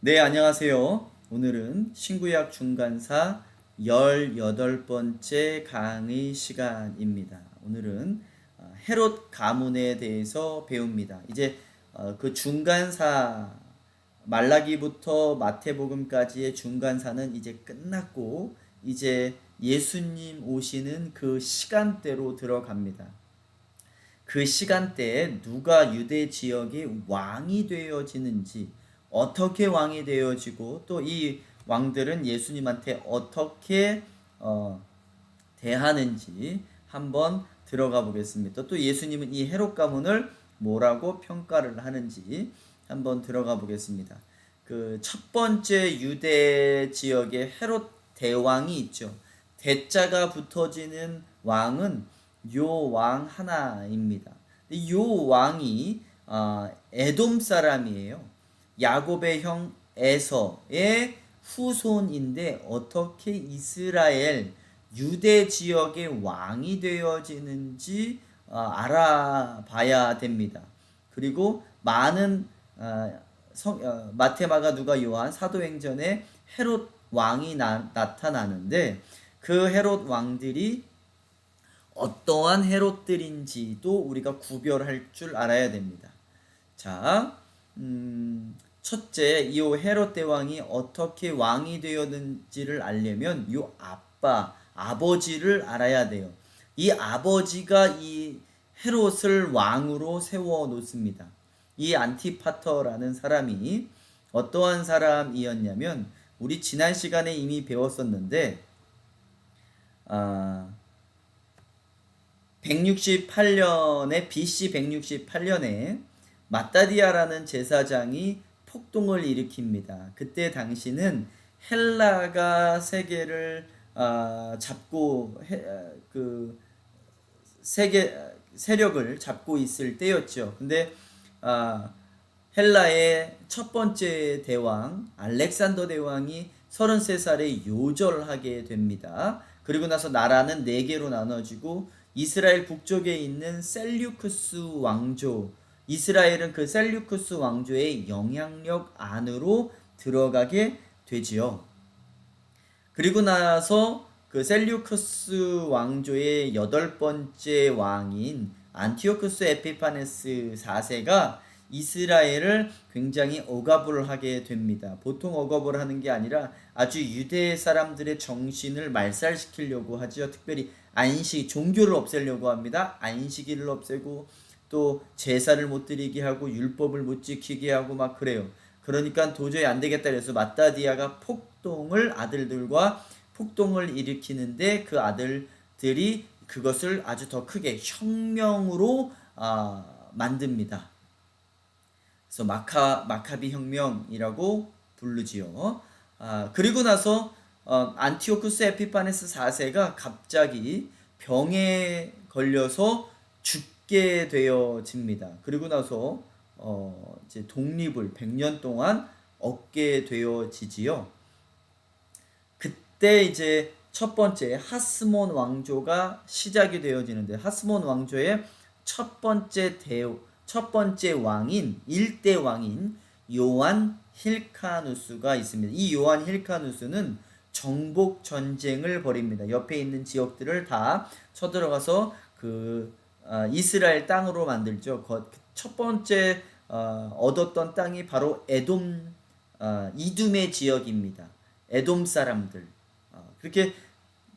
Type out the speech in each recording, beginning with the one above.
네, 안녕하세요. 오늘은 신구약 중간사 18번째 강의 시간입니다. 오늘은 헤롯 가문에 대해서 배웁니다. 이제 그 중간사 말라기부터 마태복음까지의 중간사는 이제 끝났고 이제 예수님 오시는 그 시간대로 들어갑니다. 그 시간대에 누가 유대 지역의 왕이 되어지는지, 어떻게 왕이 되어지고 또 이 왕들은 예수님한테 어떻게 대하는지 한번 들어가 보겠습니다. 또 예수님은 이 헤롯 가문을 뭐라고 평가를 하는지 한번 들어가 보겠습니다. 그 첫 번째 유대 지역에 헤롯 대왕이 있죠. 대자가 붙어지는 왕은 요 왕 하나입니다. 요 왕이 에돔 사람이에요. 야곱의 형 에서의 후손인데 어떻게 이스라엘 유대 지역의 왕이 되어지는지 알아봐야 됩니다. 그리고 많은 마태, 마가, 누가, 요한 사도행전에 헤롯 왕이 나타나는데 그 헤롯 왕들이 어떠한 헤롯들인지도 우리가 구별할 줄 알아야 됩니다. 자, 첫째, 이 헤롯 대왕이 어떻게 왕이 되었는지를 알려면 이 아버지를 알아야 돼요. 이 아버지가 이 헤롯을 왕으로 세워 놓습니다. 이 안티파터라는 사람이 어떠한 사람이었냐면 우리 지난 시간에 이미 배웠었는데 168년에 BC 168년에 마따디아라는 제사장이 폭동을 일으킵니다. 그때 당시는 헬라가 세계를 잡고 그 세력을 잡고 있을 때였죠. 근데 헬라의 첫 번째 대왕 알렉산더 대왕이 33살에 요절하게 됩니다. 그리고 나서 나라는 4개로 나눠지고 이스라엘 북쪽에 있는 셀류크스 왕조, 이스라엘은 그 셀류크스 왕조의 영향력 안으로 들어가게 되지요. 그리고 나서 그 셀류크스 왕조의 8번째 왕인 안티오쿠스 에피파네스 4세가 이스라엘을 굉장히 억압을 하게 됩니다. 보통 억압을 하는 게 아니라 아주 유대 사람들의 정신을 말살시키려고 하죠. 특별히 안식, 종교를 없애려고 합니다. 안식일을 없애고 또 제사를 못 드리게 하고 율법을 못 지키게 하고 막 그래요. 그러니까 도저히 안 되겠다 그래서 마따디아가 아들들과 폭동을 일으키는데 그 아들들이 그것을 아주 더 크게 혁명으로 만듭니다. 그래서 마카비 혁명이라고 부르지요. 그리고 나서 안티오쿠스 에피파네스 4세가 갑자기 병에 걸려서 죽게 되어집니다. 그리고 나서 이제 독립을 100년 동안 얻게 되어지지요. 그때 이제 첫 번째 하스몬 왕조가 시작이 되어지는데 하스몬 왕조의 첫 번째 왕인 1대 왕인 요한 힐카누스가 있습니다. 이 요한 힐카누스는 정복 전쟁을 벌입니다. 옆에 있는 지역들을 다 쳐들어가서 이스라엘 땅으로 만들죠. 첫 번째 얻었던 땅이 바로 이둠의 지역입니다. 에돔 사람들. 그렇게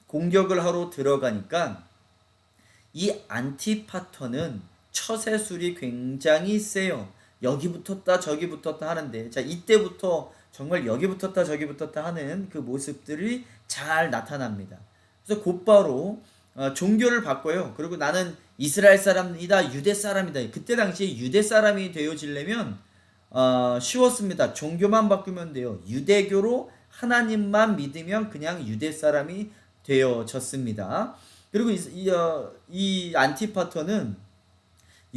공격을 하러 들어가니까 이 안티파터는 처세술이 굉장히 세요. 여기 붙었다 저기 붙었다 하는데 자 이때부터 정말 여기 붙었다 저기 붙었다 하는 그 모습들이 잘 나타납니다. 그래서 곧바로 종교를 바꿔요. 그리고 나는 이스라엘 사람이다 유대 사람이다. 그때 당시에 유대 사람이 되어지려면 쉬웠습니다. 종교만 바꾸면 돼요. 유대교로 하나님만 믿으면 그냥 유대 사람이 되어졌습니다. 그리고 이 안티파터는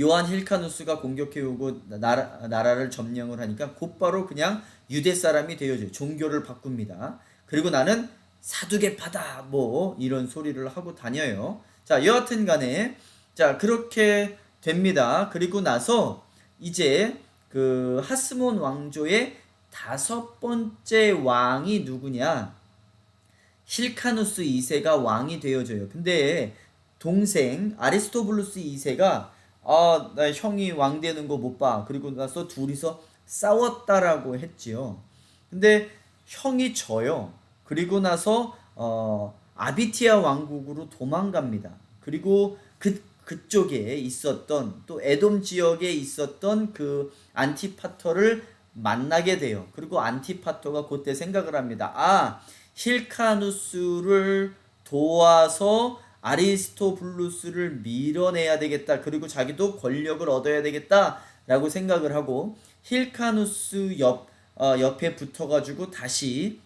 요한 힐카누스가 공격해오고 나라를 점령을 하니까 곧바로 그냥 유대 사람이 되어져요. 종교를 바꿉니다. 그리고 나는 사두개파다 뭐 이런 소리를 하고 다녀요. 자, 여하튼 간에 자 그렇게 됩니다. 그리고 나서 이제 그 하스몬 왕조의 다섯 번째 왕이 누구냐? 힐카누스 2세가 왕이 되어져요. 근데 동생 아리스토블루스 2세가 나 형이 왕 되는 거 못 봐. 그리고 나서 둘이서 싸웠다라고 했지요. 근데 형이 져요. 그리고 나서 아비티아 왕국으로 도망갑니다. 그리고 그쪽에 있었던 또 에돔 지역에 있었던 그 안티파터를 만나게 돼요. 그리고 안티파터가 그때 생각을 합니다. 힐카누스를 도와서 아리스토블루스를 밀어내야 되겠다. 그리고 자기도 권력을 얻어야 되겠다라고 생각을 하고 힐카누스 옆에 붙어가지고 다시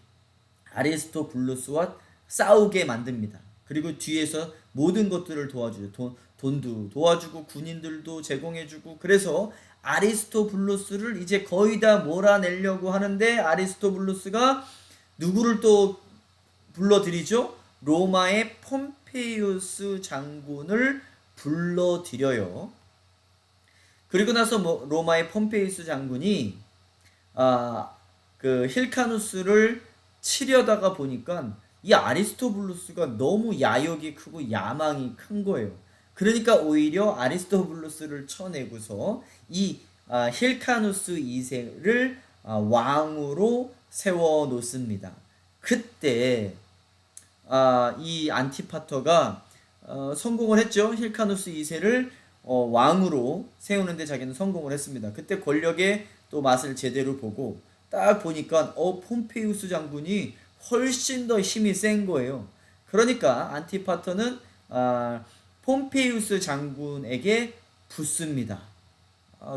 아리스토블루스와 싸우게 만듭니다. 그리고 뒤에서 모든 것들을 도와주죠. 돈도 도와주고 군인들도 제공해주고 그래서 아리스토블루스를 이제 거의 다 몰아내려고 하는데 아리스토블루스가 누구를 또 불러들이죠? 로마의 폼페이우스 장군을 불러들여요. 그리고 나서 로마의 폼페이우스 장군이 그 힐카누스를 치려다가 보니까 이 아리스토블루스가 너무 야욕이 크고 야망이 큰 거예요. 그러니까 오히려 아리스토블루스를 쳐내고서 이 힐카누스 2세를 왕으로 세워 놓습니다. 그때 이 안티파터가 성공을 했죠. 힐카누스 2세를 왕으로 세우는데 자기는 성공을 했습니다. 그때 권력의 또 맛을 제대로 보고 딱 보니까 폼페이우스 장군이 훨씬 더 힘이 센 거예요. 그러니까 안티파터는 폼페이우스 장군에게 붙습니다.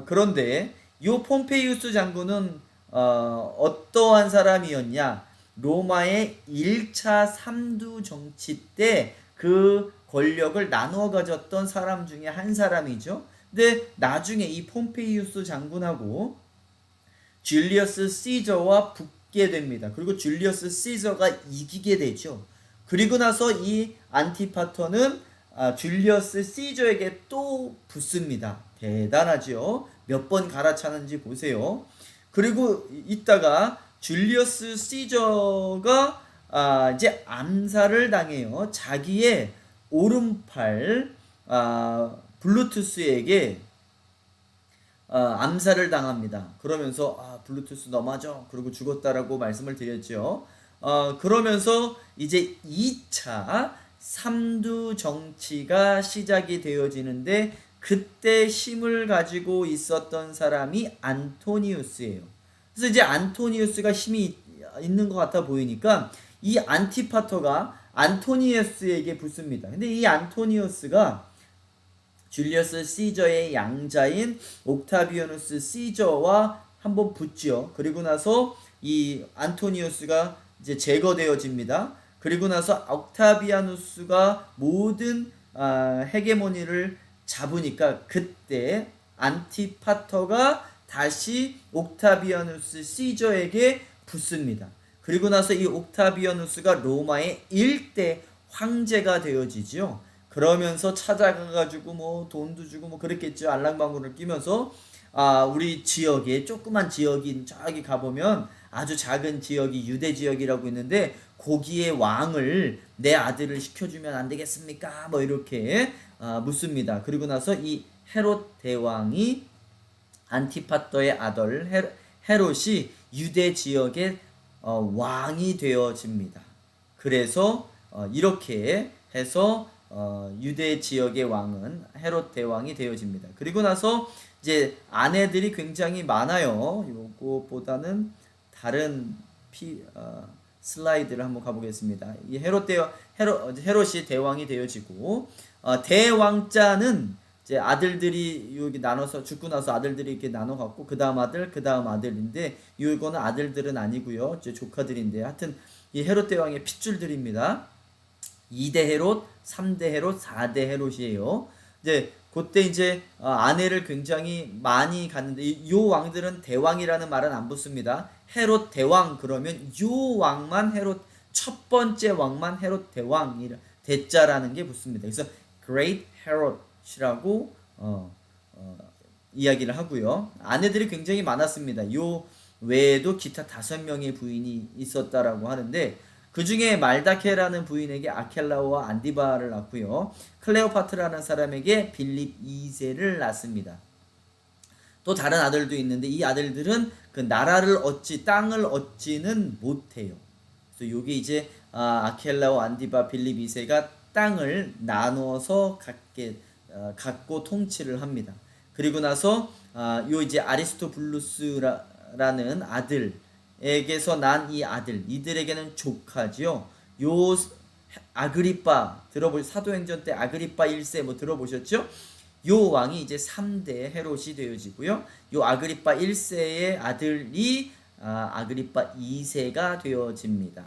그런데 이 폼페이우스 장군은 어떠한 사람이었냐? 로마의 1차 3두 정치 때 그 권력을 나누어 가졌던 사람 중에 한 사람이죠. 근데 나중에 이 폼페이우스 장군하고 줄리어스 시저와 붙게 됩니다. 그리고 줄리어스 시저가 이기게 되죠. 그리고 나서 이 안티파터는 줄리어스 시저에게 또 붙습니다. 대단하죠. 몇 번 갈아차는지 보세요. 그리고 이따가 줄리어스 시저가 이제 암살을 당해요. 자기의 오른팔 블루투스에게 암살을 당합니다. 그러면서 블루투스 넘어져 그리고 죽었다라고 말씀을 드렸죠. 그러면서 이제 2차 3두 정치가 시작이 되어지는데 그때 힘을 가지고 있었던 사람이 안토니우스예요. 그래서 이제 안토니우스가 힘이 있는 것 같아 보이니까 이 안티파터가 안토니우스에게 붙습니다. 근데 이 안토니우스가 줄리어스 시저의 양자인 옥타비아누스 시저와 한번 붙지요. 그리고 나서 이 안토니우스가 이제 제거되어집니다. 그리고 나서 옥타비아누스가 모든 헤게모니를 잡으니까 그때 안티파터가 다시 옥타비아누스 시저에게 붙습니다. 그리고 나서 이 옥타비아누스가 로마의 1대 황제가 되어지죠. 그러면서 찾아가가지고 뭐 돈도 주고 뭐 그랬겠죠. 알랑방구를 끼면서 우리 지역에 조그만 지역인 저기 가보면 아주 작은 지역이 유대 지역이라고 있는데 거기에 왕을 내 아들을 시켜주면 안 되겠습니까? 뭐 이렇게 묻습니다. 그리고 나서 이 헤롯 대왕이 안티파터의 아들 헤롯이 유대 지역의 왕이 되어집니다. 그래서 이렇게 해서 유대 지역의 왕은 헤롯 대왕이 되어집니다. 그리고 나서 이제 아내들이 굉장히 많아요. 요거보다는 다른 슬라이드를 한번 가보겠습니다. 이 헤롯이 대왕이 되어지고 대왕자는 이제 아들들이 여기 나눠서 죽고 나서 아들들이 이렇게 나눠 갖고 그 다음 아들, 그 다음 아들인데 이거는 아들들은 아니고요. 이제 조카들인데 하여튼 이 헤롯 대왕의 핏줄들입니다. 2대 헤롯, 3대 헤롯, 4대 헤롯이에요. 이제 그때 이제 아내를 굉장히 많이 갖는데 요 왕들은 대왕이라는 말은 안 붙습니다. 헤롯 대왕 그러면 요 왕만 헤롯 첫 번째 왕만 헤롯 대왕이라 대자라는 게 붙습니다. 그래서 Great Herod이라고 이야기를 하고요. 아내들이 굉장히 많았습니다. 요 외에도 기타 5명의 부인이 있었다라고 하는데, 그 중에 말다케라는 부인에게 아켈라오와 안디바를 낳고요. 클레오파트라는 사람에게 빌립 2세를 낳습니다. 또 다른 아들도 있는데 이 아들들은 그 나라를 얻지, 땅을 얻지는 못해요. 그래서 이게 이제 아켈라오, 안디바, 빌립 2세가 땅을 나누어서 갖고 통치를 합니다. 그리고 나서 요 이제 아리스토블루스라는 아들에게서 난 이 아들, 이들에게는 조카지요. 요 아그리빠 사도행전 때 아그리빠 1세 뭐 들어보셨죠? 요 왕이 이제 3대 헤롯이 되어지고요. 요 아그리빠 1세의 아들이 아그리빠 2세가 되어집니다.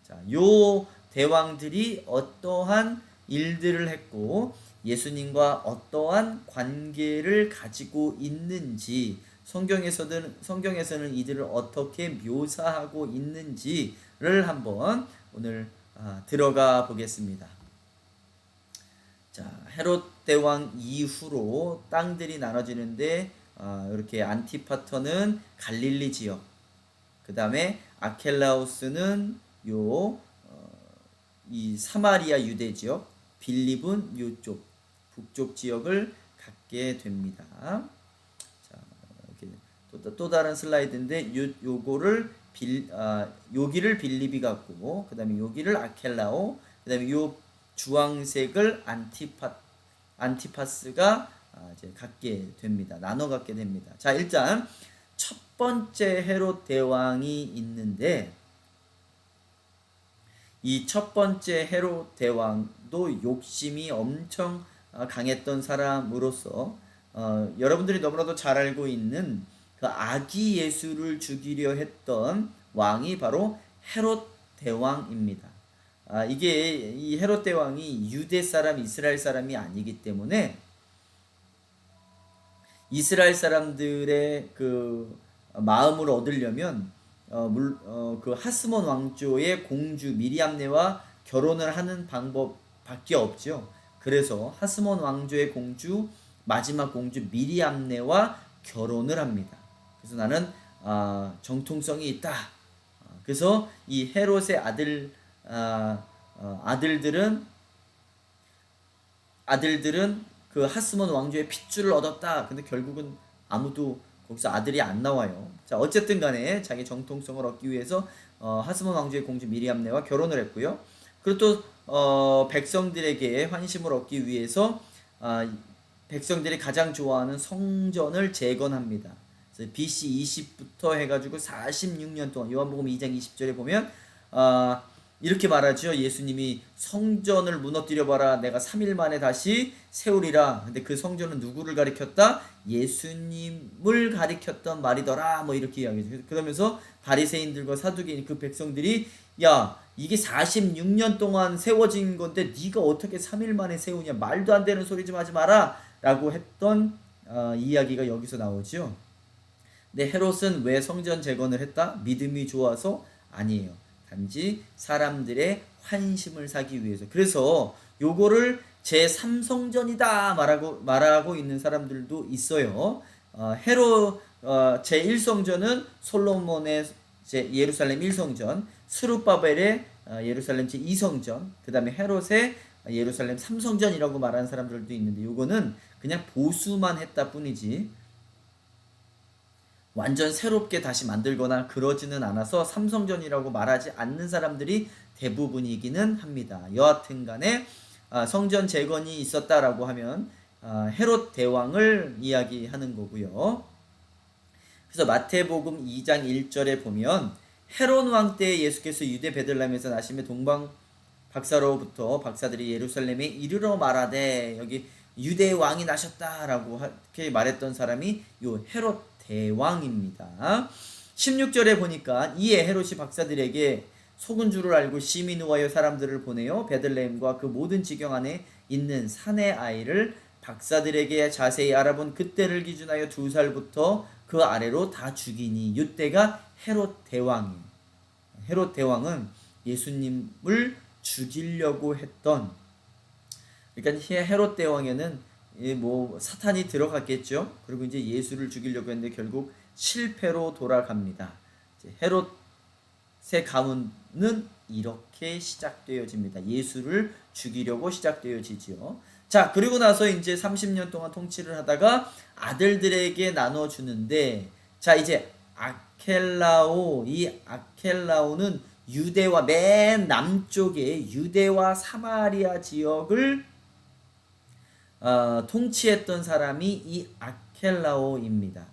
자, 요 대왕들이 어떠한 일들을 했고 예수님과 어떠한 관계를 가지고 있는지, 성경에서는 이들을 어떻게 묘사하고 있는지를 한번 오늘 들어가 보겠습니다. 자, 헤롯 대왕 이후로 땅들이 나눠지는데 이렇게 안티파터는 갈릴리 지역, 그 다음에 아켈라우스는 이 사마리아 유대 지역, 빌립은 요쪽 북쪽 지역을 갖게 됩니다. 자, 이렇게 또 다른 슬라이드인데 요거를 여기를 빌립이 갖고, 그 다음에 여기를 아켈라오, 그 다음에 요 주황색을 안티파스가 이제 갖게 됩니다. 나눠 갖게 됩니다. 자, 일단 첫 번째 헤롯 대왕이 있는데, 이 첫 번째 헤롯 대왕도 욕심이 엄청 강했던 사람으로서 여러분들이 너무나도 잘 알고 있는 그 아기 예수를 죽이려 했던 왕이 바로 헤롯 대왕입니다. 이게 이 헤롯 대왕이 유대 사람, 이스라엘 사람이 아니기 때문에 이스라엘 사람들의 그 마음을 얻으려면 그 하스몬 왕조의 공주 미리암네와 결혼을 하는 방법밖에 없죠. 그래서 하스몬 왕조의 공주, 마지막 공주 미리암네와 결혼을 합니다. 그래서 나는 정통성이 있다. 그래서 이 헤롯의 아들들은 그 하스몬 왕조의 핏줄을 얻었다. 근데 결국은 아무도 거기서 아들이 안 나와요. 자, 어쨌든 간에 자기 정통성을 얻기 위해서 하스몬 왕조의 공주 미리암네와 결혼을 했고요. 그리고 또 백성들에게 환심을 얻기 위해서 백성들이 가장 좋아하는 성전을 재건합니다. 그래서 BC 20부터 해가지고 46년 동안 요한복음 2장 20절에 보면 이렇게 말하죠. 예수님이 성전을 무너뜨려 봐라. 내가 3일 만에 다시 세우리라. 근데 그 성전은 누구를 가리켰다? 예수님을 가리켰던 말이더라. 뭐 이렇게 이야기해요. 그러면서 바리새인들과 사두개인 그 백성들이 야, 이게 46년 동안 세워진 건데 네가 어떻게 3일 만에 세우냐? 말도 안 되는 소리 좀 하지 마라. 라고 했던 이야기가 여기서 나오죠. 근데 헤롯은 왜 성전 재건을 했다? 믿음이 좋아서? 아니에요. 단지 사람들의 환심을 사기 위해서. 그래서 요거를 제3성전이다 말하고 있는 사람들도 있어요. 헤롯 제1성전은 솔로몬의 예루살렘 1성전, 스룹바벨의 예루살렘 제2성전, 그 다음에 헤롯의 예루살렘 3성전이라고 말하는 사람들도 있는데 요거는 그냥 보수만 했다 뿐이지 완전 새롭게 다시 만들거나 그러지는 않아서 삼성전이라고 말하지 않는 사람들이 대부분이기는 합니다. 여하튼 간에 성전 재건이 있었다라고 하면 헤롯 대왕을 이야기하는 거고요. 그래서 마태복음 2장 1절에 보면 헤롯 왕 때 예수께서 유대 베들레헴에서 나시며 동방 박사로부터 박사들이 예루살렘에 이르러 말하되, 여기 유대 왕이 나셨다라고 이렇게 말했던 사람이 요 헤롯 대왕입니다. 16절에 보니까 이에 헤롯이 박사들에게 속은 줄을 알고 심히 노하여 사람들을 보내어 베들레헴과 그 모든 지경 안에 있는 산의 아이를 박사들에게 자세히 알아본 그때를 기준하여 2살부터 그 아래로 다 죽이니, 이때가 헤롯 대왕이에요. 헤롯 대왕은 예수님을 죽이려고 했던, 그러니까 헤롯 대왕에는 뭐 사탄이 들어갔겠죠. 그리고 이제 예수를 죽이려고 했는데 결국 실패로 돌아갑니다. 헤롯의 가문은 이렇게 시작되어집니다. 예수를 죽이려고 시작되어지지요. 자, 그리고 나서 이제 30년 동안 통치를 하다가 아들들에게 나눠주는데, 자, 이제 이 아켈라오는 유대와 맨 남쪽의 유대와 사마리아 지역을 통치했던 사람이 이 아켈라오입니다.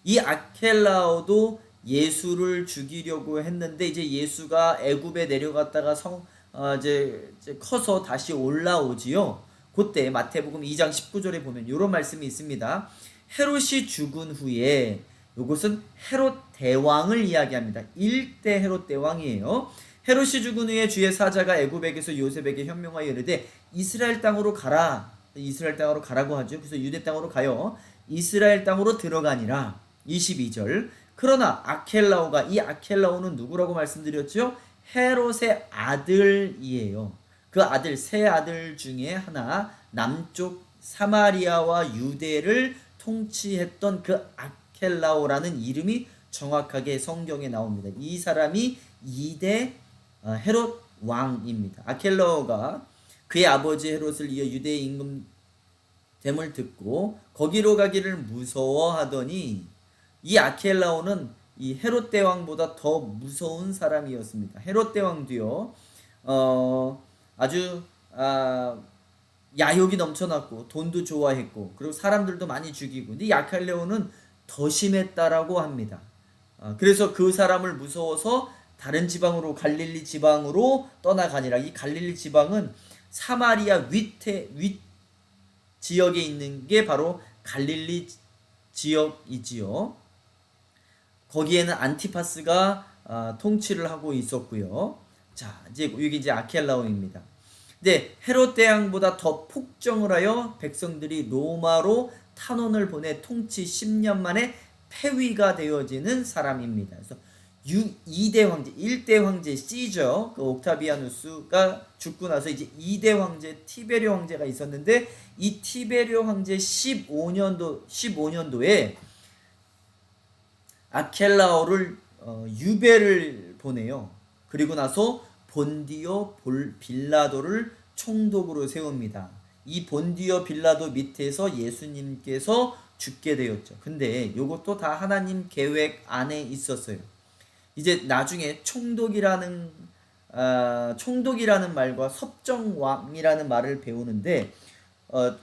이 아켈라오도 예수를 죽이려고 했는데, 이제 예수가 애굽에 내려갔다가 이제 커서 다시 올라오지요. 그때 마태복음 2장 19절에 보면 이런 말씀이 있습니다. 헤롯이 죽은 후에, 이것은 헤롯 대왕을 이야기합니다. 1대 헤롯 대왕이에요. 헤롯이 죽은 후에 주의 사자가 애굽에게서 요셉에게 현명하여 이르되 이스라엘 땅으로 가라. 이스라엘 땅으로 가라고 하죠. 그래서 유대 땅으로 가요. 이스라엘 땅으로 들어가니라. 22절. 그러나 이 아켈라오는 누구라고 말씀드렸죠? 헤롯의 아들이에요. 그 아들, 세 아들 중에 하나, 남쪽 사마리아와 유대를 통치했던 그 아켈라오라는 이름이 정확하게 성경에 나옵니다. 이 사람이 2대 헤롯 왕입니다. 아켈라오가 그의 아버지 헤롯을 이어 유대의 임금됨을 듣고 거기로 가기를 무서워하더니, 이 아켈라오는 이 헤롯 대왕보다 더 무서운 사람이었습니다. 헤롯 대왕도요, 아주 야욕이 넘쳐났고 돈도 좋아했고 그리고 사람들도 많이 죽이고, 근데 이 아켈라오는 더 심했다라고 합니다. 그래서 그 사람을 무서워서 다른 지방으로, 갈릴리 지방으로 떠나가니라. 이 갈릴리 지방은 사마리아 윗 지역에 있는 게 바로 갈릴리 지역이지요. 거기에는 안티파스가 통치를 하고 있었고요. 자, 여기 이제 아켈라오입니다. 근데 헤롯 대왕보다 더 폭정을 하여 백성들이 로마로 탄원을 보내 통치 10년 만에 폐위가 되어지는 사람입니다. 그래서 2대 황제, 1대 황제 시저, 그 옥타비아누스가 죽고 나서 이제 2대 황제 티베리오 황제가 있었는데, 이 티베리오 황제 15년도에 아켈라오를 유배를 보내요. 그리고 나서 본디오 빌라도를 총독으로 세웁니다. 이 본디오 빌라도 밑에서 예수님께서 죽게 되었죠. 근데 이것도 다 하나님 계획 안에 있었어요. 이제 나중에 총독이라는 말과 섭정왕이라는 말을 배우는데,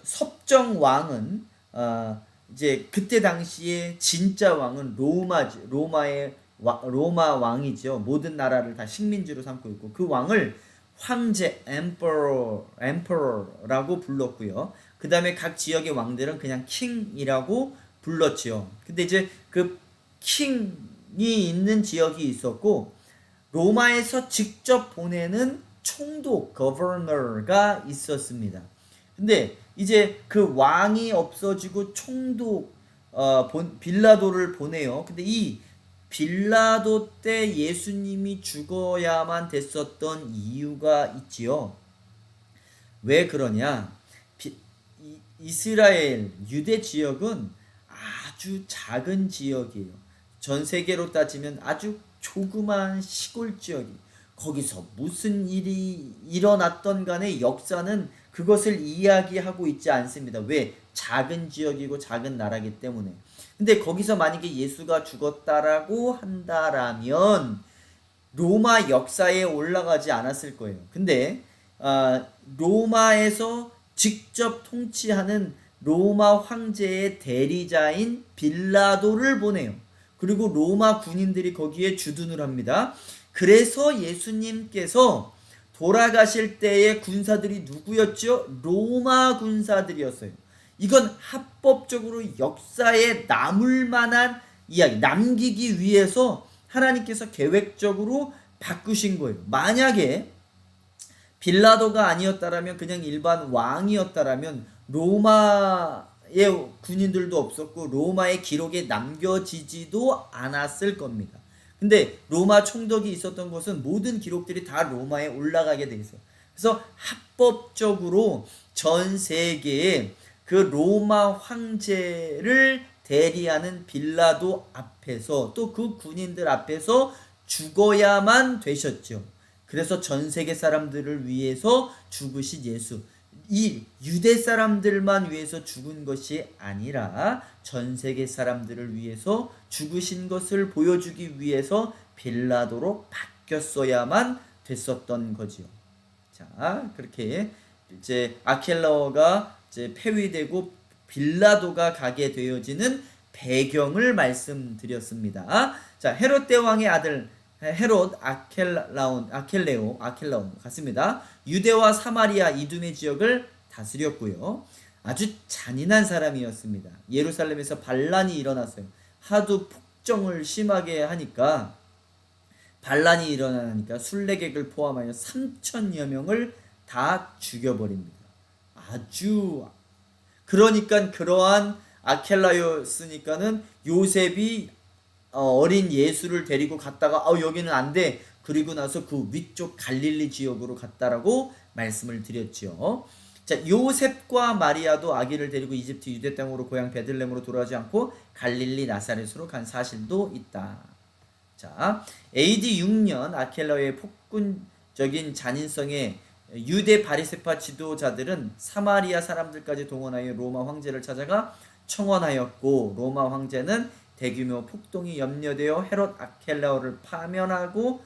섭정왕은 이제 그때 당시에 진짜 왕은 로마 왕이죠. 모든 나라를 다 식민지로 삼고 있고, 그 왕을 황제 emperor라고 불렀고요. 그 다음에 각 지역의 왕들은 그냥 king이라고 불렀지요. 근데 이제 그 king이 있는 지역이 있었고, 로마에서 직접 보내는 총독 governor가 있었습니다. 근데 이제 그 왕이 없어지고 총독 빌라도를 보내요. 근데 이 빌라도 때 예수님이 죽어야만 됐었던 이유가 있지요. 왜 그러냐? 이스라엘 유대 지역은 아주 작은 지역이에요. 전 세계로 따지면 아주 조그만 시골 지역이, 거기서 무슨 일이 일어났던 간에 역사는 그것을 이야기하고 있지 않습니다. 왜? 작은 지역이고 작은 나라이기 때문에. 근데 거기서 만약에 예수가 죽었다라고 한다라면 로마 역사에 올라가지 않았을 거예요. 근데 로마에서 직접 통치하는 로마 황제의 대리자인 빌라도를 보내요. 그리고 로마 군인들이 거기에 주둔을 합니다. 그래서 예수님께서 돌아가실 때의 군사들이 누구였죠? 로마 군사들이었어요. 이건 합법적으로 역사에 남을 만한 이야기, 남기기 위해서 하나님께서 계획적으로 바꾸신 거예요. 만약에 빌라도가 아니었다라면, 그냥 일반 왕이었다라면 로마의 군인들도 없었고 로마의 기록에 남겨지지도 않았을 겁니다. 근데 로마 총독이 있었던 것은 모든 기록들이 다 로마에 올라가게 돼 있어요. 그래서 합법적으로 전 세계에 그 로마 황제를 대리하는 빌라도 앞에서 또 그 군인들 앞에서 죽어야만 되셨죠. 그래서 전 세계 사람들을 위해서 죽으신 예수, 이 유대 사람들만 위해서 죽은 것이 아니라 전 세계 사람들을 위해서 죽으신 것을 보여주기 위해서 빌라도로 바뀌었어야만 됐었던 거지요. 자, 그렇게 이제 아켈라오가 이제 폐위되고 빌라도가 가게 되어지는 배경을 말씀드렸습니다. 자, 헤롯 대왕의 아들 헤롯 아켈레오 같습니다. 유대와 사마리아 이두메 지역을 다스렸고요. 아주 잔인한 사람이었습니다. 예루살렘에서 반란이 일어났어요. 하도 폭정을 심하게 하니까 반란이 일어나니까 순례객을 포함하여 3천여 명을 다 죽여버립니다. 아주 그러니까 그러한 아켈라였으니까는 요셉이 어린 예수를 데리고 갔다가 여기는 안 돼. 그리고 나서 그 위쪽 갈릴리 지역으로 갔다라고 말씀을 드렸죠. 자, 요셉과 마리아도 아기를 데리고 이집트 유대 땅으로 고향 베들레헴으로 돌아가지 않고 갈릴리 나사렛으로 간 사실도 있다. 자, AD 6년 아켈라의 폭군적인 잔인성에 유대 바리새파 지도자들은 사마리아 사람들까지 동원하여 로마 황제를 찾아가 청원하였고, 로마 황제는 대규모 폭동이 염려되어 헤롯 아켈라오를 파면하고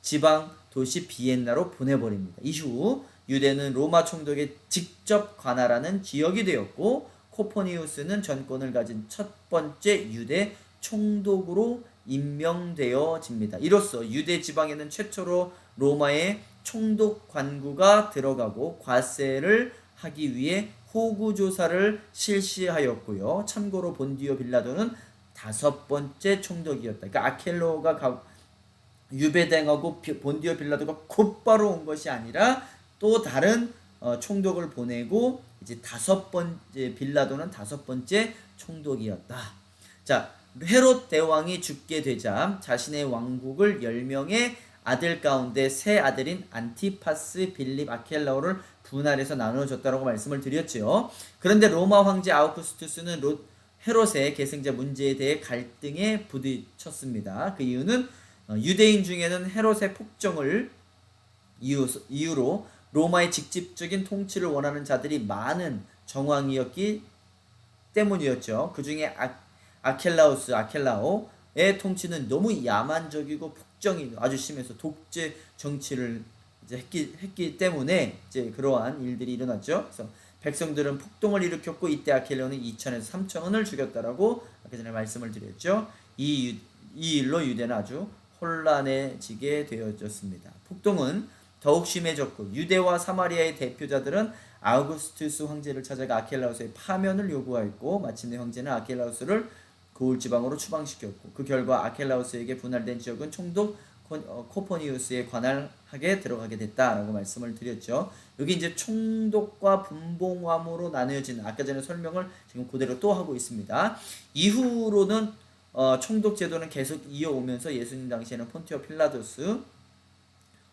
지방 도시 비엔나로 보내버립니다. 이후 유대는 로마 총독에 직접 관할하는 지역이 되었고, 코포니우스는 전권을 가진 첫 번째 유대 총독으로 임명되어집니다. 이로써 유대 지방에는 최초로 로마의 총독 관구가 들어가고 과세를 하기 위해 호구 조사를 실시하였고요. 참고로 본디오 빌라도는 5번째 총독이었다. 그러니까 아켈로가 유배당하고 본디오 빌라도가 곧바로 온 것이 아니라 또 다른 총독을 보내고 이제 5번째 빌라도는 5번째 총독이었다. 자, 헤롯 대왕이 죽게 되자 자신의 왕국을 10명의 아들 가운데 세 아들인 안티파스, 빌립, 아켈라오를 분할해서 나눠줬다라고 말씀을 드렸죠. 그런데 로마 황제 아우구스투스는 헤롯의 계승자 문제에 대해 갈등에 부딪혔습니다. 그 이유는 유대인 중에는 헤롯의 폭정을 이유로 로마의 직접적인 통치를 원하는 자들이 많은 정황이었기 때문이었죠. 그 중에 아켈라오의 통치는 너무 야만적이고 폭정이 아주 심해서 독재 정치를 이제 했기 때문에 이제 그러한 일들이 일어났죠. 그래서 백성들은 폭동을 일으켰고, 이때 아켈라오는 2천에서 3천을 죽였다라고 아까 전에 말씀을 드렸죠. 이 일로 유대는 아주 혼란해지게 되어졌습니다. 폭동은 더욱 심해졌고, 유대와 사마리아의 대표자들은 아우구스투스 황제를 찾아가 아켈라우스의 파면을 요구하였고, 마침내 황제는 아켈라우스를 고을 지방으로 추방시켰고, 그 결과 아켈라우스에게 분할된 지역은 총독 코포니우스에 관할하게 들어가게 됐다라고 말씀을 드렸죠. 여기 이제 총독과 분봉함으로 나뉘어진, 아까 전에 설명을 지금 그대로 또 하고 있습니다. 이후로는 총독 제도는 계속 이어오면서 예수님 당시에는 폰티오 필라도스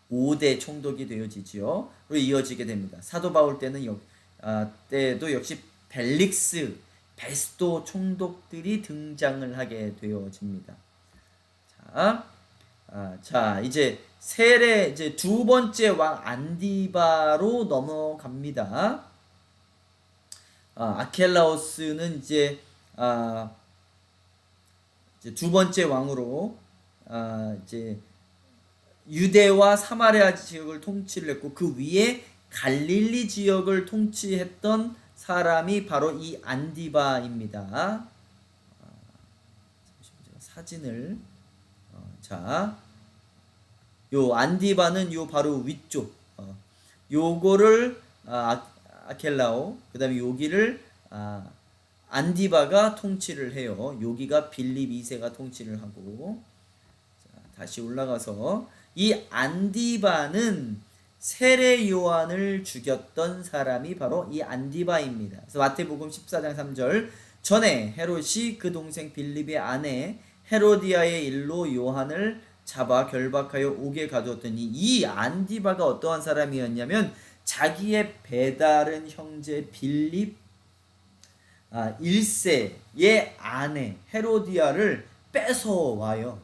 5대 총독이 되어지지요. 그리고 이어지게 됩니다. 사도 바울 때는 때도 역시 벨릭스, 베스도 총독들이 등장을 하게 되어집니다. 자, 이제 이제 두 번째 왕 안디바로 넘어갑니다. 아켈라오스는 이제 두 번째 왕으로 이제 유대와 사마리아 지역을 통치를 했고, 그 위에 갈릴리 지역을 통치했던 사람이 바로 이 안디바입니다. 사진을 요 안디바는 요 바로 위쪽 요거를 아켈라오, 그 다음에 여기를 안디바가 통치를 해요. 여기가 빌립 2세가 통치를 하고, 다시 올라가서 이 안디바는 세례 요한을 죽였던 사람이 바로 이 안디바입니다. 그래서 마태복음 14장 3절, 전에 헤롯이 그 동생 빌립의 아내 헤로디아의 일로 요한을 잡아 결박하여 옥에 가두었더니, 이 안디바가 어떠한 사람이었냐면 자기의 배다른 형제 빌립, 1세의 아내 헤로디아를 뺏어와요.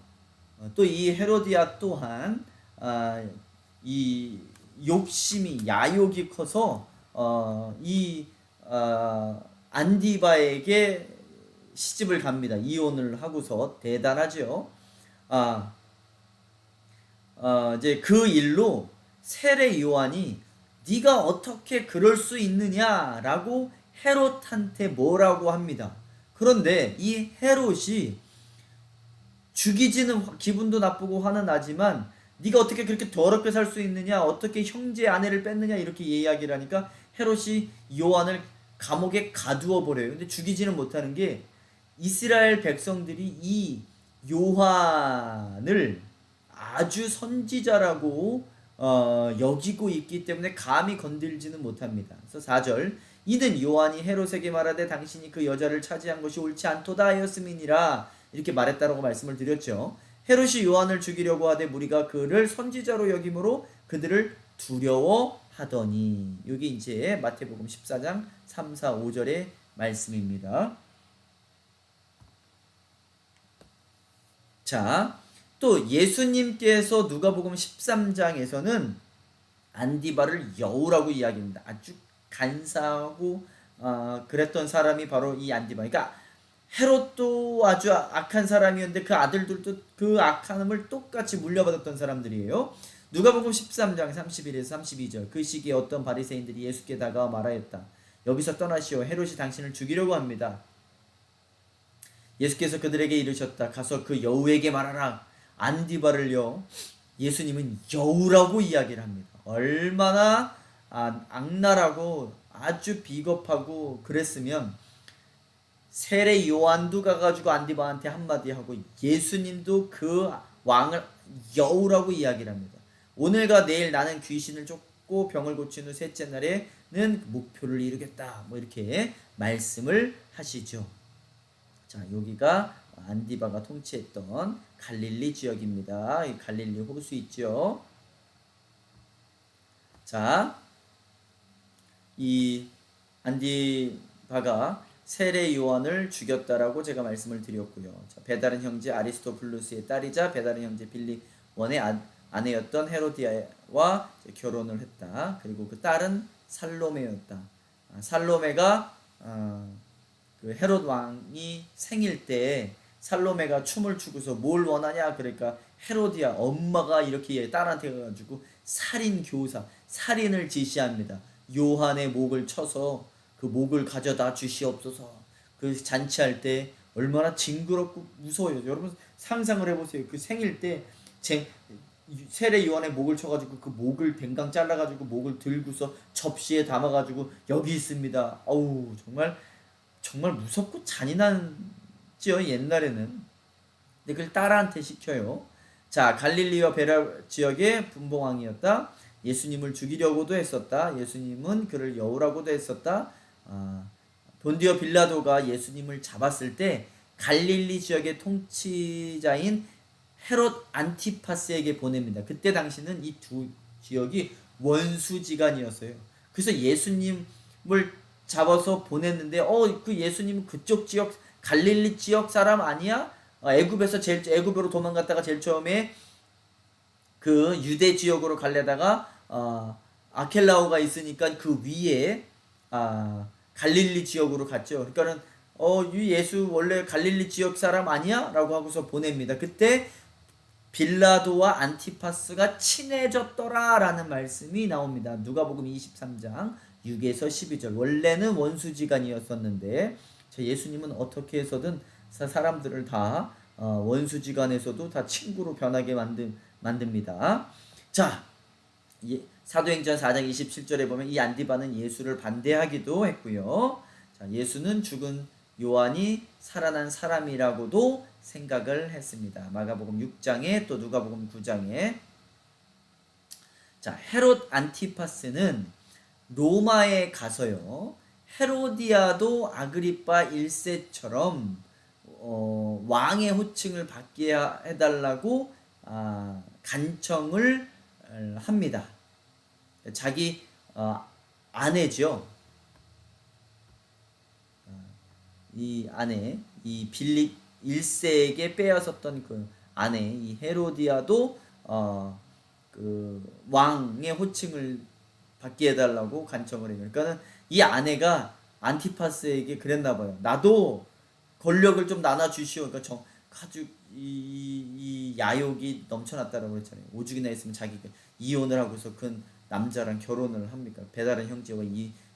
또 이 헤로디아 또한 이 욕심이 야욕이 커서 이 안디바에게 시집을 갑니다. 이혼을 하고서 대단하죠. 이제 그 일로 세례 요한이 네가 어떻게 그럴 수 있느냐라고 헤롯한테 뭐라고 합니다. 그런데 이 헤롯이 죽이지는 기분도 나쁘고 화는 나지만 네가 어떻게 그렇게 더럽게 살 수 있느냐, 어떻게 형제 아내를 뺐느냐 이렇게 이야기를 하니까 헤롯이 요한을 감옥에 가두어 버려요. 근데 죽이지는 못하는 게 이스라엘 백성들이 이 요한을 아주 선지자라고 여기고 있기 때문에 감히 건들지는 못합니다. 그래서 4절 이는 요한이 헤롯에게 말하되 당신이 그 여자를 차지한 것이 옳지 않도다 하였음이니라 이렇게 말했다라고 말씀을 드렸죠. 헤롯이 요한을 죽이려고 하되 무리가 그를 선지자로 여김으로 그들을 두려워하더니 여기 이제 마태복음 14장 3, 4, 5절의 말씀입니다. 자, 또 예수님께서 누가복음 13장에서는 안디바를 여우라고 이야기합니다. 아주 간사하고 그랬던 사람이 바로 이 안디바. 그러니까 헤롯도 아주 악한 사람이었는데 그 아들들도 그 악함을 똑같이 물려받았던 사람들이에요. 누가복음 13장 31에서 32절 그 시기에 어떤 바리새인들이 예수께 다가와 말하였다. 여기서 떠나시오. 헤롯이 당신을 죽이려고 합니다. 예수께서 그들에게 이르셨다. 가서 그 여우에게 말하라. 안디바를요. 예수님은 여우라고 이야기를 합니다. 얼마나 악랄하고 아주 비겁하고 그랬으면 세례 요한도 가가지고 안디바한테 한마디 하고 예수님도 그 왕을 여우라고 이야기를 합니다. 오늘과 내일 나는 귀신을 쫓고 병을 고친 후 셋째 날에는 목표를 이루겠다. 뭐 이렇게 말씀을 하시죠. 자, 여기가 안디바가 통치했던 갈릴리 지역입니다. 이 갈릴리 호수 있죠. 자, 이 안디바가 세례 요한을 죽였다라고 제가 말씀을 드렸고요. 자, 베다른 형제 아리스토블루스의 딸이자 베다른 형제 빌리원의 아내였던 헤로디아와 결혼을 했다. 그리고 그 딸은 살로메였다. 살로메가 그 헤롯 왕이 생일 때 살로메가 춤을 추고서 뭘 원하냐 그러니까 헤로디아 엄마가 이렇게 딸한테 가가지고 살인 교사 살인을 지시합니다. 요한의 목을 쳐서 그 목을 가져다 주시옵소서. 그 잔치할 때 얼마나 징그럽고 무서워요. 여러분 상상을 해보세요. 그 생일 때 세례 요한의 목을 쳐가지고 그 목을 뱅강 잘라가지고 목을 들고서 접시에 담아가지고 여기 있습니다. 어우 정말 무섭고 잔인한지요 옛날에는. 근데 그걸 딸한테 시켜요. 자, 갈릴리와 베라 지역의 분봉왕이었다. 예수님을 죽이려고도 했었다. 예수님은 그를 여우라고도 했었다. 본디오 빌라도가 예수님을 잡았을 때 갈릴리 지역의 통치자인 헤롯 안티파스에게 보냅니다. 그때 당시는 이 두 지역이 원수지간이었어요. 그래서 예수님을 잡아서 보냈는데 그 예수님은 그쪽 지역 갈릴리 지역 사람 아니야? 애굽에서 애굽으로 도망갔다가 제일 처음에 그 유대 지역으로 갈래다가 아켈라오가 있으니까 그 위에 갈릴리 지역으로 갔죠. 그러니까는 이 예수 원래 갈릴리 지역 사람 아니야? 라고 하고서 보냅니다. 그때 빌라도와 안티파스가 친해졌더라 라는 말씀이 나옵니다. 누가복음 23장 6에서 12절 원래는 원수지간이었었는데 예수님은 어떻게 해서든 사람들을 다 원수지간에서도 다 친구로 변하게 만듭니다. 자, 사도행전 4장 27절에 보면 이 안디바는 예수를 반대하기도 했고요. 자, 예수는 죽은 요한이 살아난 사람이라고도 생각을 했습니다. 마가복음 6장에 또 누가복음 9장에. 자, 헤롯 안티파스는 로마에 가서요. 헤로디아도 아그리파 1세처럼 왕의 호칭을 받게 해달라고 간청을 합니다. 자기 아내죠. 이 아내, 이 빌립 1세에게 빼앗았던 그 아내, 이 헤로디아도 그 왕의 호칭을 받게 해달라고 간청을 해요. 그러니까는 이 아내가 안티파스에게 그랬나 봐요. 나도 권력을 좀 나눠주시오. 그러니까 아주 이 야욕이 넘쳐났다라고 그랬잖아요. 오죽이나 했으면 자기가 이혼을 하고서 그 남자랑 결혼을 합니까? 배다른 형제와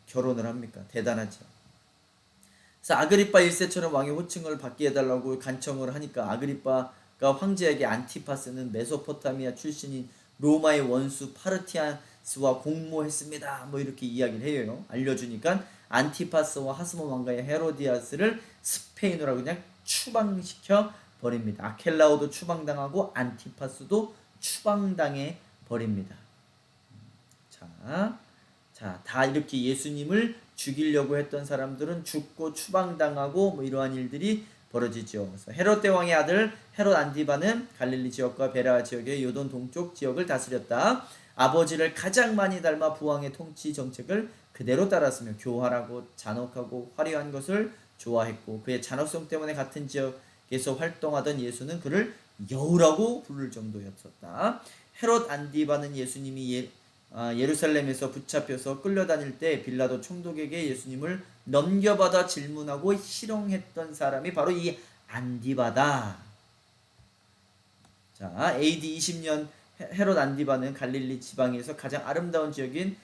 결혼을 합니까? 대단하죠. 그래서 아그리파 1세처럼 왕의 호칭을 받게 해달라고 간청을 하니까 아그리파가 황제에게 안티파스는 메소포타미아 출신인 로마의 원수 파르티아스와 공모했습니다. 뭐 이렇게 이야기를 해요. 알려주니까 안티파스와 하스몬 왕가의 헤로디아스를 스페인으로 그냥 추방시켜 버립니다. 아켈라오도 추방당하고 안티파스도 추방당해 버립니다. 다 이렇게 예수님을 죽이려고 했던 사람들은 죽고 추방당하고 뭐 이러한 일들이 벌어지죠. 그래서 헤롯 대왕의 아들 헤롯 안디바는 갈릴리 지역과 베라 지역의 요돈 동쪽 지역을 다스렸다. 아버지를 가장 많이 닮아 부왕의 통치 정책을 그대로 따랐으며 교활하고 잔혹하고 화려한 것을 좋아했고 그의 잔혹성 때문에 같은 지역에서 활동하던 예수는 그를 여우라고 부를 정도였었다. 헤롯 안디바는 예수님이 예루살렘에서 붙잡혀서 끌려다닐 때 빌라도 총독에게 예수님을 넘겨받아 질문하고 희롱했던 사람이 바로 이 안디바다. 자, AD 20년 헤롯 안디바는 갈릴리 지방에서 가장 아름다운 지역인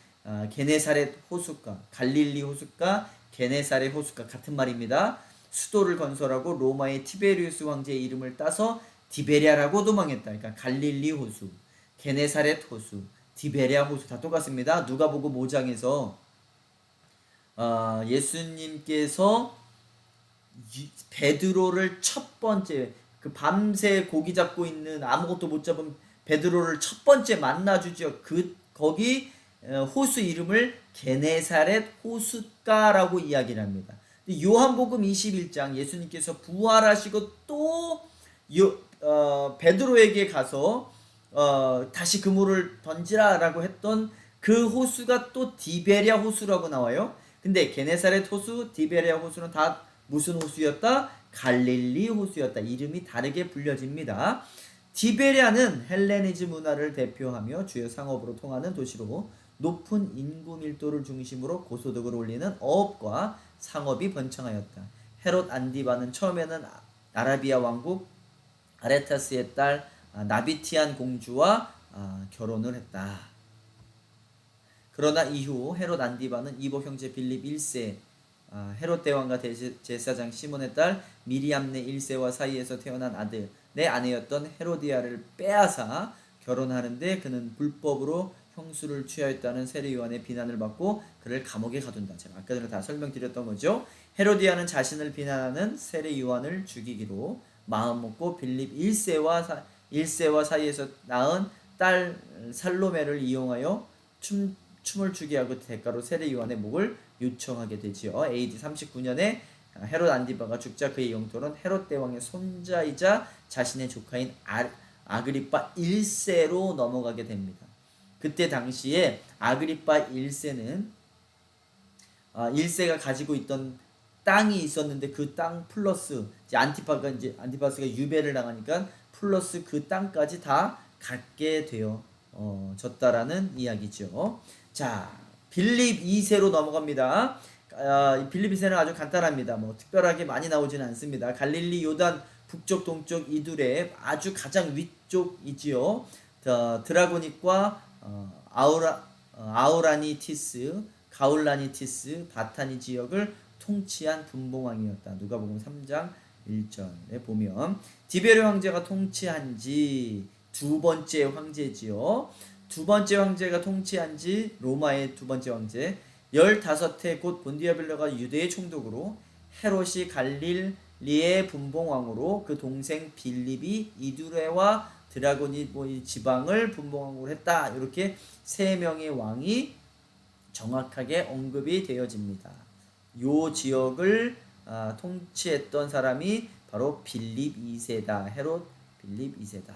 게네사렛 호숫가, 갈릴리 호숫가, 게네사렛 호숫가 같은 말입니다. 수도를 건설하고 로마의 티베리우스 황제의 이름을 따서 디베리아라고 도망했다. 그러니까 갈릴리 호수, 게네사렛 호수, 디베리아 호수 다 똑같습니다. 누가복음 5장에서 예수님께서 베드로를 첫 번째 그 밤새 고기 잡고 있는 아무것도 못 잡은 베드로를 첫 번째 만나주죠. 거기 호수 이름을 게네사렛 호숫가라고 이야기를 합니다. 요한복음 21장 예수님께서 부활하시고 또 베드로에게 가서 다시 그물을 던지라라고 했던 그 호수가 또 디베리아 호수라고 나와요. 근데 게네사렛 호수, 디베리아 호수는 다 무슨 호수였다? 갈릴리 호수였다. 이름이 다르게 불려집니다. 디베리아는 헬레니즘 문화를 대표하며 주요 상업으로 통하는 도시로 높은 인구 밀도를 중심으로 고소득을 올리는 어업과 상업이 번창하였다. 헤롯 안디바는 처음에는 아라비아 왕국 아레타스의 딸 나비티안 공주와 결혼을 했다. 그러나 이후 헤롯 안디바는 이복 형제 빌립 1세, 헤롯 대왕과 제사장 시몬의 딸 미리암네 1세와 사이에서 태어난 아들 내 아내였던 헤로디아를 빼앗아 결혼하는데 그는 불법으로 형수를 취하였다는 세례 요한의 비난을 받고 그를 감옥에 가둔다. 제가 아까 전에 다 설명드렸던 거죠. 헤로디아는 자신을 비난하는 세례 요한을 죽이기로 마음먹고 빌립 1세와 사이에서 낳은 딸 살로메를 이용하여 춤을 추게 하고 대가로 세례 요한의 목을 요청하게 되지요. AD 39년에 헤롯 안디바가 죽자 그의 영토는 헤롯 대왕의 손자이자 자신의 조카인 아그리파 1세로 넘어가게 됩니다. 그때 당시에 아그리파 1세는 1세가 가지고 있던 땅이 있었는데 그 땅 플러스 안티파스가 유배를 당하니까 플러스 그 땅까지 다 갖게 되어졌다라는 이야기죠. 자, 빌립 2세로 넘어갑니다. 빌립 2세는 아주 간단합니다. 뭐 특별하게 많이 나오지는 않습니다. 갈릴리 요단 북쪽 동쪽 이둘의 아주 가장 위쪽이지요. 드라고닉과 아우라니티스, 가울라니티스, 바타니 지역을 통치한 분봉왕이었다. 누가복음 3장 1절에 보면 디베르 황제가 통치한 지 두 번째 황제지요. 두 번째 황제가 통치한 지 로마의 두 번째 황제 15해 곧 본디아 빌라가 유대의 총독으로 헤롯이 갈릴리의 분봉왕으로 그 동생 빌립이 이두레와 드라고니 지방을 분봉왕으로 했다. 이렇게 세 명의 왕이 정확하게 언급이 되어집니다. 요 지역을 통치했던 사람이 바로 빌립 2세다. 헤롯 빌립 2세다.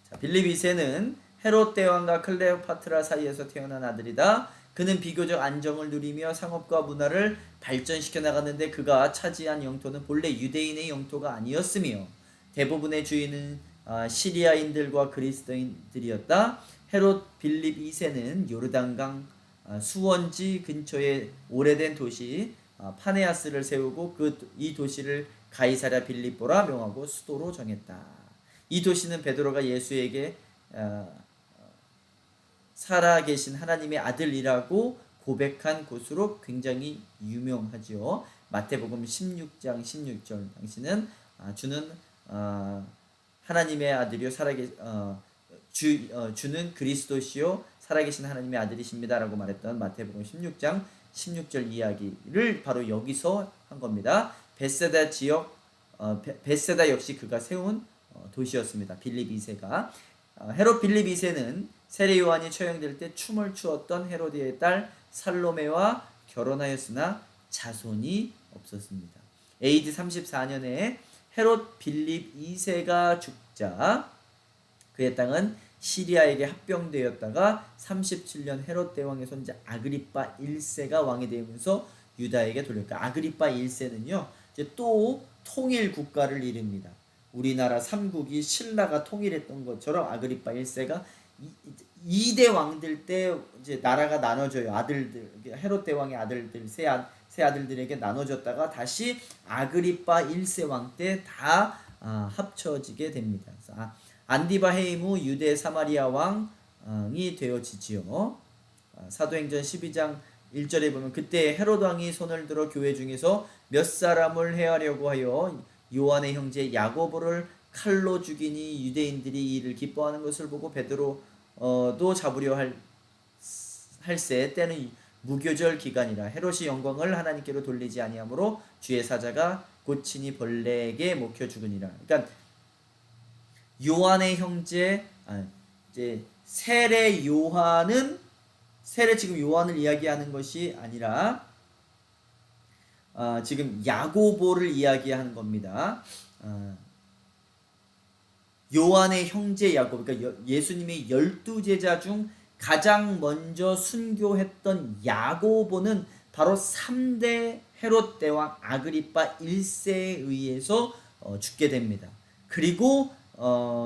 자, 빌립 2세는 헤롯 대왕과 클레오파트라 사이에서 태어난 아들이다. 그는 비교적 안정을 누리며 상업과 문화를 발전시켜 나갔는데 그가 차지한 영토는 본래 유대인의 영토가 아니었으며 대부분의 주인은 시리아인들과 그리스도인들이었다. 헤롯 빌립 2세는 요르단강 수원지 근처에 오래된 도시 파네아스를 세우고 이 도시를 가이사랴 빌립보라 명하고 수도로 정했다. 이 도시는 베드로가 예수에게 살아계신 하나님의 아들이라고 고백한 곳으로 굉장히 유명하죠. 마태복음 16장 16절 당시는 주는 하나님의 아들이요 주는 그리스도시요 살아계신 하나님의 아들이십니다라고 말했던 마태복음 16장 16절 이야기를 바로 여기서 한 겁니다. 베세다 지역 베세다 역시 그가 세운 도시였습니다. 빌립 2세가 헤롯 빌립 2세는 세례 요한이 처형될 때 춤을 추었던 헤로디의 딸 살로메와 결혼하였으나 자손이 없었습니다. AD 34년에 헤롯 빌립 2세가 죽자 그의 땅은 시리아에게 합병되었다가 37년 헤롯 대왕의 손자 아그리빠 1세가 왕이 되면서 유다에게 돌렸다. 아그리빠 1세는요 이제 또 통일 국가를 이룹니다. 우리나라 삼국이 신라가 통일했던 것처럼 아그리빠 1세가 2대 왕들 때 이제 나라가 나눠져요. 아들들 헤롯 대왕의 아들들 세 아들들에게 나눠졌다가 다시 아그리빠 1세 왕 때 다 합쳐지게 됩니다. 그래서 안디바 헤이무 유대 사마리아 왕이 되어지지요. 사도행전 12장 1절에 보면 그때 헤롯 왕이 손을 들어 교회 중에서 몇 사람을 해하려고 하여 요한의 형제 야고보를 칼로 죽이니 유대인들이 이를 기뻐하는 것을 보고 베드로도 잡으려 할세 때는 무교절 기간이라 헤롯이 영광을 하나님께로 돌리지 아니하므로 주의 사자가 고치니 벌레에게 먹혀 죽으니라. 그러니까 요한의 형제 이제 세례 요한은 지금 요한을 이야기하는 것이 아니라 지금 야고보를 이야기하는 겁니다. 요한의 형제 야고보, 그러니까 예수님의 12제자 중 가장 먼저 순교했던 야고보는 바로 3대 헤롯 대왕 아그리빠 1세에 의해서 죽게 됩니다. 그리고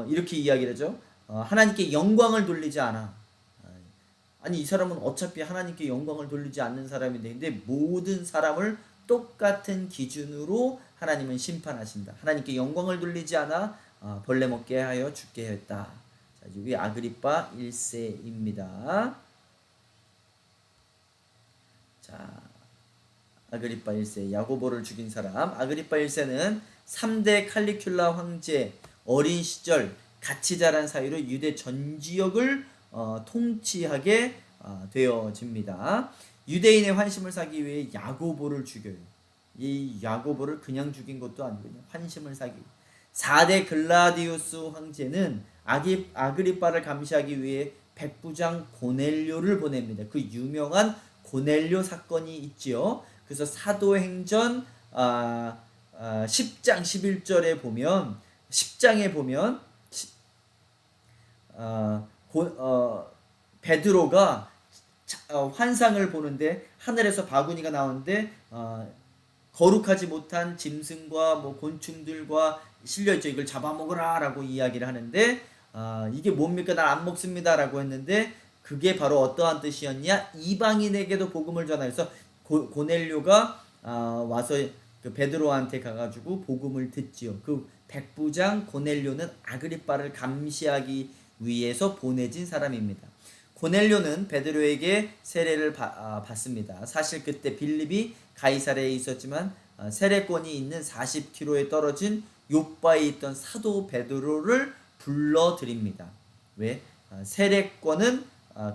이렇게 이야기를 하죠. 하나님께 영광을 돌리지 않아. 아니 이 사람은 어차피 하나님께 영광을 돌리지 않는 사람인데 근데 모든 사람을 똑같은 기준으로 하나님은 심판하신다. 하나님께 영광을 돌리지 않아 벌레 먹게 하여 죽게 했다. 자, 여기 아그리빠 1세입니다. 자, 아그리빠 1세 야고보를 죽인 사람. 아그리빠 1세는 3대 칼리큘라 황제 어린 시절 같이 자란 사이로 유대 전 지역을 통치하게 되어집니다. 유대인의 환심을 사기 위해 야고보를 죽여요. 이 야고보를 그냥 죽인 것도 아니고 환심을 사기 위해. 4대 글라디우스 황제는 아그리빠를 감시하기 위해 백부장 고넬료를 보냅니다. 그 유명한 고넬료 사건이 있지요. 그래서 사도행전 10장 11절에 보면 10장에 보면 베드로가 환상을 보는데 하늘에서 바구니가 나오는데 거룩하지 못한 짐승과 뭐 곤충들과 실려있죠. 이걸 잡아먹으라 라고 이야기를 하는데 이게 뭡니까? 난 안 먹습니다 라고 했는데 그게 바로 어떠한 뜻이었냐? 이방인에게도 복음을 전하여서 고넬료가 와서 그 베드로한테 가가지고 복음을 듣지요. 그 백부장 고넬료는 아그리빠를 감시하기 위해서 보내진 사람입니다. 고넬료는 베드로에게 세례를 받습니다. 사실 그때 빌립이 가이사랴에 있었지만 세례권이 있는 40km에 떨어진 욥바에 있던 사도 베드로를 불러들입니다. 왜? 세례권은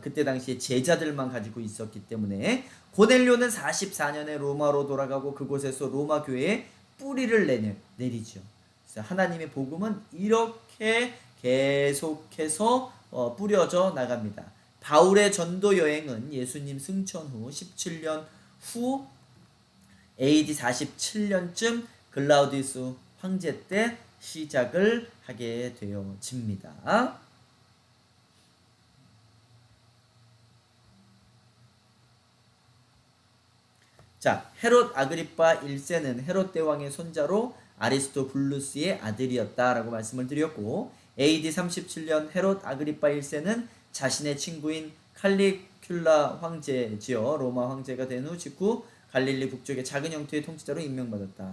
그때 당시에 제자들만 가지고 있었기 때문에 고넬료는 44년에 로마로 돌아가고 그곳에서 로마 교회에 뿌리를 내리죠. 그래서 하나님의 복음은 이렇게 계속해서 뿌려져 나갑니다. 바울의 전도 여행은 예수님 승천 후 17년 후 AD 47년쯤 글라우디우스 황제 때 시작을 하게 되어집니다. 자, 헤롯 아그리파 1세는 헤롯 대왕의 손자로 아리스토블루스의 아들이었다라고 말씀을 드렸고, AD 37년 헤롯 아그리파 1세는 자신의 친구인 칼리큘라 황제지요. 로마 황제가 된 후 직후 갈릴리 북쪽의 작은 형태의 통치자로 임명받았다.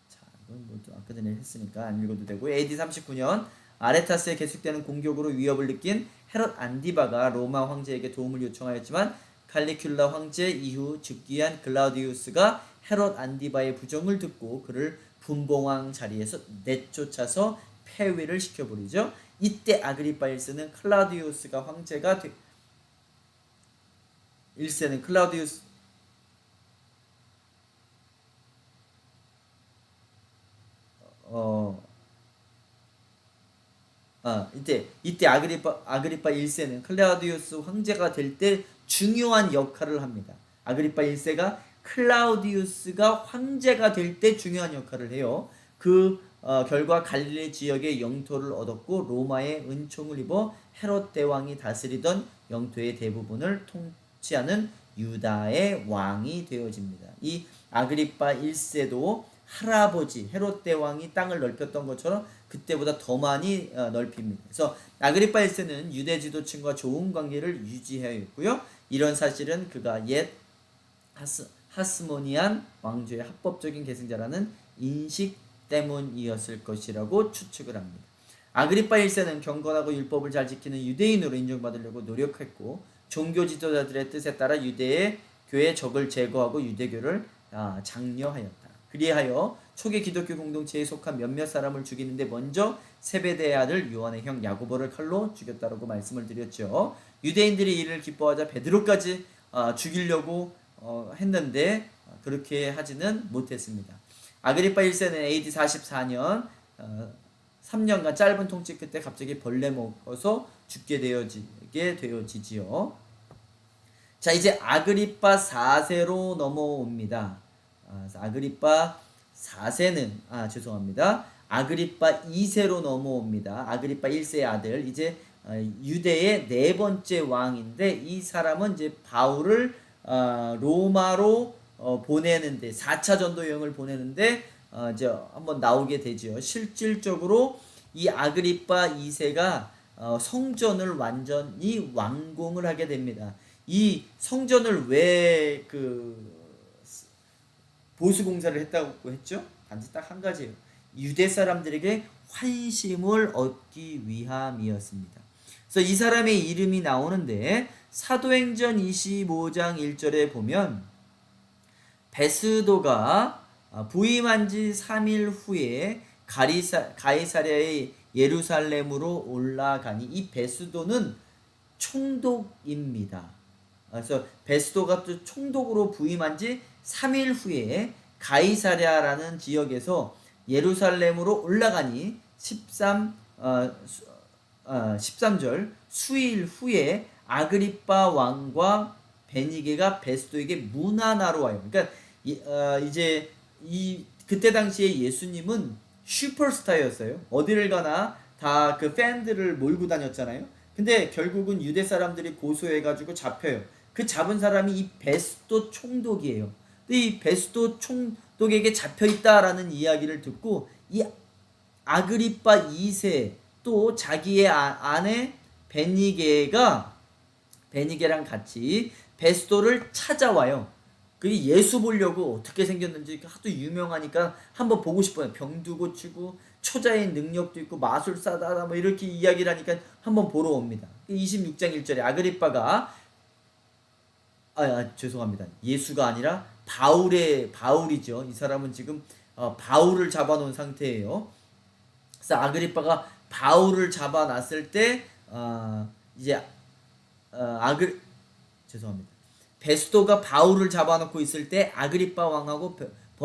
자, 이건 뭐 아까 전에 했으니까 안 읽어도 되고, AD 39년 아레타스에 계속되는 공격으로 위협을 느낀 헤롯 안디바가 로마 황제에게 도움을 요청하였지만 칼리큘라 황제 이후 즉위한 글라우디우스가 헤롯 안디바의 부정을 듣고 그를 분봉왕 자리에서 내쫓아서 폐위를 시켜버리죠. 이때 아그리파 1세는 클라우디우스가 황제가 1세는 클라우디우스 이때 아그리파 1세는 클라우디우스 황제가 될 때 중요한 역할을 합니다. 아그리파 1세가 클라우디우스가 황제가 될 때 중요한 역할을 해요. 결과 갈릴리 지역의 영토를 얻었고 로마의 은총을 입어 헤롯 대왕이 다스리던 영토의 대부분을 통치하는 유다의 왕이 되어집니다. 이 아그리파 1세도 할아버지 헤롯 대왕이 땅을 넓혔던 것처럼 그때보다 더 많이 넓힙니다. 그래서 아그리파 1세는 유대 지도층과 좋은 관계를 유지하였고요. 이런 사실은 그가 옛 하스모니안 왕조의 합법적인 계승자라는 인식 때문이었을 것이라고 추측을 합니다. 아그리파 1세는 경건하고 율법을 잘 지키는 유대인으로 인정받으려고 노력했고, 종교 지도자들의 뜻에 따라 유대의 교회 적을 제거하고 유대교를 장려하였다. 그리하여 초기 기독교 공동체에 속한 몇몇 사람을 죽이는데 먼저 세베대의 아들 요한의 형 야고보를 칼로 죽였다라고 말씀을 드렸죠. 유대인들이 이를 기뻐하자 베드로까지 죽이려고 했는데 그렇게 하지는 못했습니다. 아그리파 1세는 AD 44년 3년간 짧은 통치 끝에 갑자기 벌레 먹어서 죽게 되어지지요. 자, 이제 아그리파 4세로 넘어옵니다. 아그리파 4세는 아그리파 2세로 넘어옵니다. 아그리파 1세의 아들, 이제 유대의 네 번째 왕인데, 이 사람은 이제 바울을 로마로 보내는데 4차 전도 여행을 보내는데 이제 한번 나오게 되죠. 실질적으로 이 아그리파 2세가 성전을 완전히 완공을 하게 됩니다. 이 성전을 왜 보수 공사를 했다고 했죠? 단지 딱 한 가지예요. 유대 사람들에게 환심을 얻기 위함이었습니다. 그래서 이 사람의 이름이 나오는데 사도행전 25장 1절에 보면 베스도가 부임한 지 3일 후에 가이사랴의 예루살렘으로 올라가니, 이 베스도는 총독입니다. 그래서 베스도가 또 총독으로 부임한 지 3일 후에 가이사랴라는 지역에서 예루살렘으로 올라가니 13절 수일 후에 아그리파 왕과 베니게가 베스도에게 문안하러 와요. 그러니까 이제 그때 당시에 예수님은 슈퍼스타였어요. 어디를 가나 다 그 팬들을 몰고 다녔잖아요. 근데 결국은 유대 사람들이 고소해가지고 잡혀요. 그 잡은 사람이 이 베스도 총독이에요. 근데 이 베스도 총독에게 잡혀있다라는 이야기를 듣고 이 아그리파 2세 또 자기의 아내 베니게랑 같이 베스도를 찾아와요. 그게 예수 보려고 어떻게 생겼는지 하도 유명하니까 한번 보고 싶어요. 병도 고치고 초자의 능력도 있고 마술사다 뭐 이렇게 이야기를 하니까 한번 보러 옵니다. 26장 1절에 아그리파가 죄송합니다. 예수가 아니라 바울이죠. 이 사람은 지금 바울을 잡아놓은 상태예요. 그래서 아그리파가 바울을 잡아놨을 때 이제 죄송합니다. 베스도가 바울을 잡아놓고 있을 때 아그리파 왕하고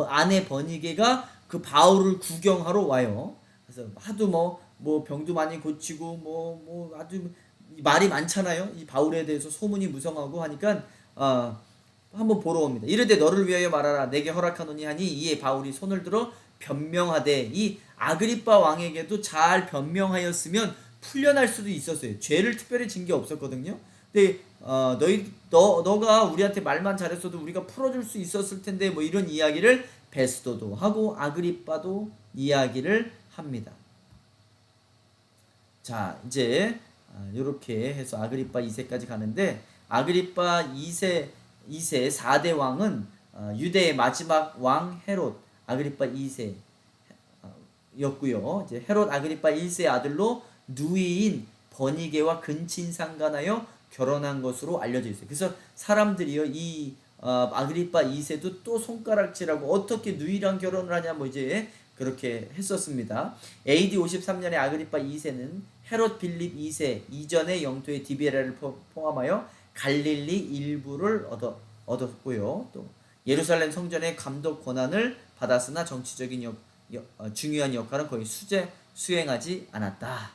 아내 버니게가 그 바울을 구경하러 와요. 그래서 하도 뭐 병도 많이 고치고 뭐 아주 말이 많잖아요. 이 바울에 대해서 소문이 무성하고 하니까 한번 보러 옵니다. 이르되 너를 위하여 말하라. 내게 허락하노니 하니 이에 바울이 손을 들어 변명하되, 이 아그리파 왕에게도 잘 변명하였으면 풀려날 수도 있었어요. 죄를 특별히 진 게 없었거든요. 근데 너가 우리한테 말만 잘했어도 우리가 풀어줄 수 있었을 텐데 뭐 이런 이야기를 베스도도 하고 아그리빠도 이야기를 합니다. 자, 이제 이렇게 해서 아그리빠 2세까지 가는데 아그리빠 2세 4대 왕은 유대의 마지막 왕 헤롯 아그리빠 2세 였고요. 이제 헤롯 아그리빠 1세 아들로 누이인 버니게와 근친상간하여 결혼한 것으로 알려져 있어요. 그래서 사람들이요 이 아그리빠 2세도 또 손가락질하고 어떻게 누이랑 결혼을 하냐 뭐 이제 그렇게 했었습니다. AD 53년에 아그리빠 2세는 헤롯 빌립 2세 이전의 영토의 디베라를 포함하여 갈릴리 일부를 얻었고요. 또 예루살렘 성전의 감독 권한을 받았으나 정치적인 중요한 역할은 거의 수행하지 않았다.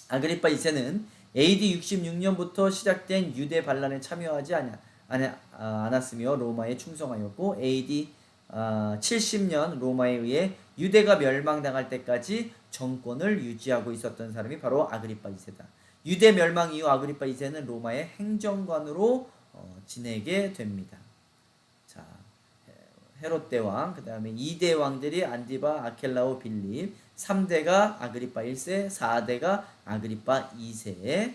아그리빠 2세는 AD 66년부터 시작된 유대 반란에 참여하지 않았으며 로마에 충성하였고 AD 70년 로마에 의해 유대가 멸망당할 때까지 정권을 유지하고 있었던 사람이 바로 아그리빠 2세다. 유대 멸망 이후 아그리빠 2세는 로마의 행정관으로 지내게 됩니다. 자, 헤롯 대왕, 그 다음에 2대 왕들이 안디바, 아켈라오, 빌립, 3대가 아그리빠 1세, 4대가 아그리빠 2세.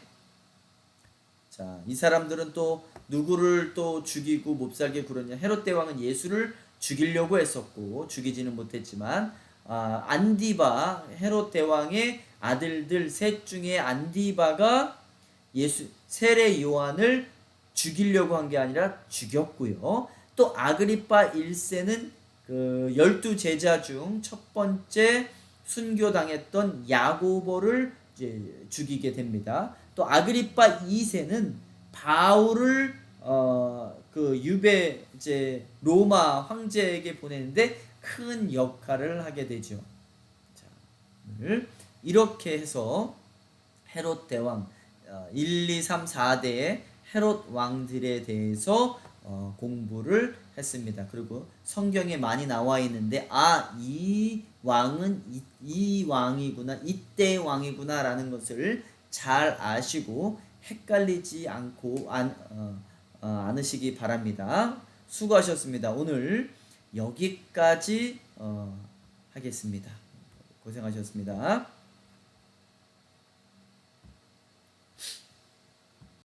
자, 이 사람들은 또 누구를 또 죽이고 몹살게 굴었냐? 헤롯 대왕은 예수를 죽이려고 했었고 죽이지는 못했지만 안디바 헤롯 대왕의 아들들 셋 중에 안디바가 세례 요한을 죽이려고 한 게 아니라 죽였고요. 또 아그리빠 1세는 그 12제자 중 첫 번째 순교당했던 야고보를 이제 죽이게 됩니다. 또 아그리빠 2세는 바울을 그 유배 이제 로마 황제에게 보내는데 큰 역할을 하게 되죠. 자, 오늘 이렇게 해서 헤롯 대왕 1, 2, 3, 4대의 헤롯 왕들에 대해서 공부를 했습니다. 그리고 성경에 많이 나와 있는데 이 왕은 이 왕이구나 이때 왕이구나 라는 것을 잘 아시고 헷갈리지 않고 않으시기 바랍니다. 수고하셨습니다. 오늘 여기까지 하겠습니다. 고생하셨습니다.